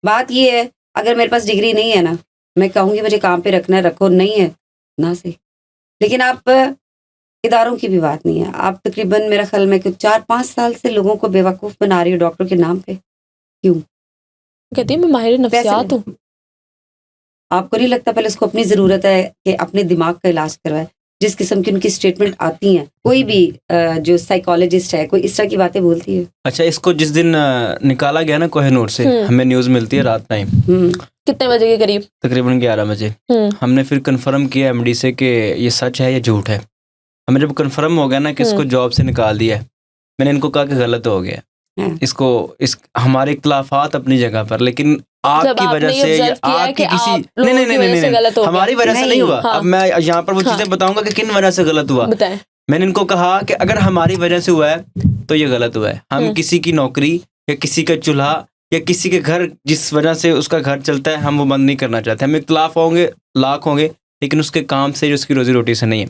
بات یہ ہے اگر میرے پاس ڈگری نہیں ہے نا، میں کہوں گی مجھے کام پہ رکھنا ہے رکھو، نہیں ہے نہ صحیح. لیکن آپ اداروں کی بھی بات نہیں ہے. آپ تقریباً میرا خیال میں کہ 4-5 سال سے لوگوں کو بیوقوف بنا رہی ہو ڈاکٹر کے نام پہ. کیوں؟ کہتی ہیں میں ماہر نفسیات ہوں. آپ کو نہیں لگتا پہلے اس کو اپنی ضرورت ہے کہ اپنے دماغ کا علاج کروائے؟ جس قسم کی ان کی اسٹیٹمنٹ آتی ہیں، کوئی بھی جو سائیکالوجسٹ ہے کوئی اس طرح کی باتیں بولتی ہے. اچھا، اس کو جس دن نکالا گیا نا کوہ نور سے، ہمیں نیوز ملتی ہے رات ٹائم کتنے بجے کے قریب؟ تقریباً 11 بجے. ہم نے پھر کنفرم کیا ایم ڈی سے کہ یہ سچ ہے یا جھوٹ ہے. ہمیں جب کنفرم ہو گیا نا کہ اس کو جاب سے نکال دیا ہے، میں نے ان کو کہا کہ غلط ہو گیا. اس کو ہمارے اختلافات اپنی جگہ پر، لیکن آپ کی وجہ سے یا آپ کی کسی نہیں ہماری وجہ سے نہیں ہوا. اب میں یہاں پر وہ چیزیں بتاؤں گا کہ کن وجہ سے غلط ہوا. میں نے ان کو کہا کہ اگر ہماری وجہ سے ہوا ہے تو یہ غلط ہوا ہے. ہم کسی کی نوکری یا کسی کا چولہا یا کسی کے گھر جس وجہ سے اس کا گھر چلتا ہے ہم وہ بند نہیں کرنا چاہتے. ہم اختلاف ہوں گے لاکھ ہوں گے، لیکن اس کے کام سے اس کی روزی روٹی سے نہیں ہے.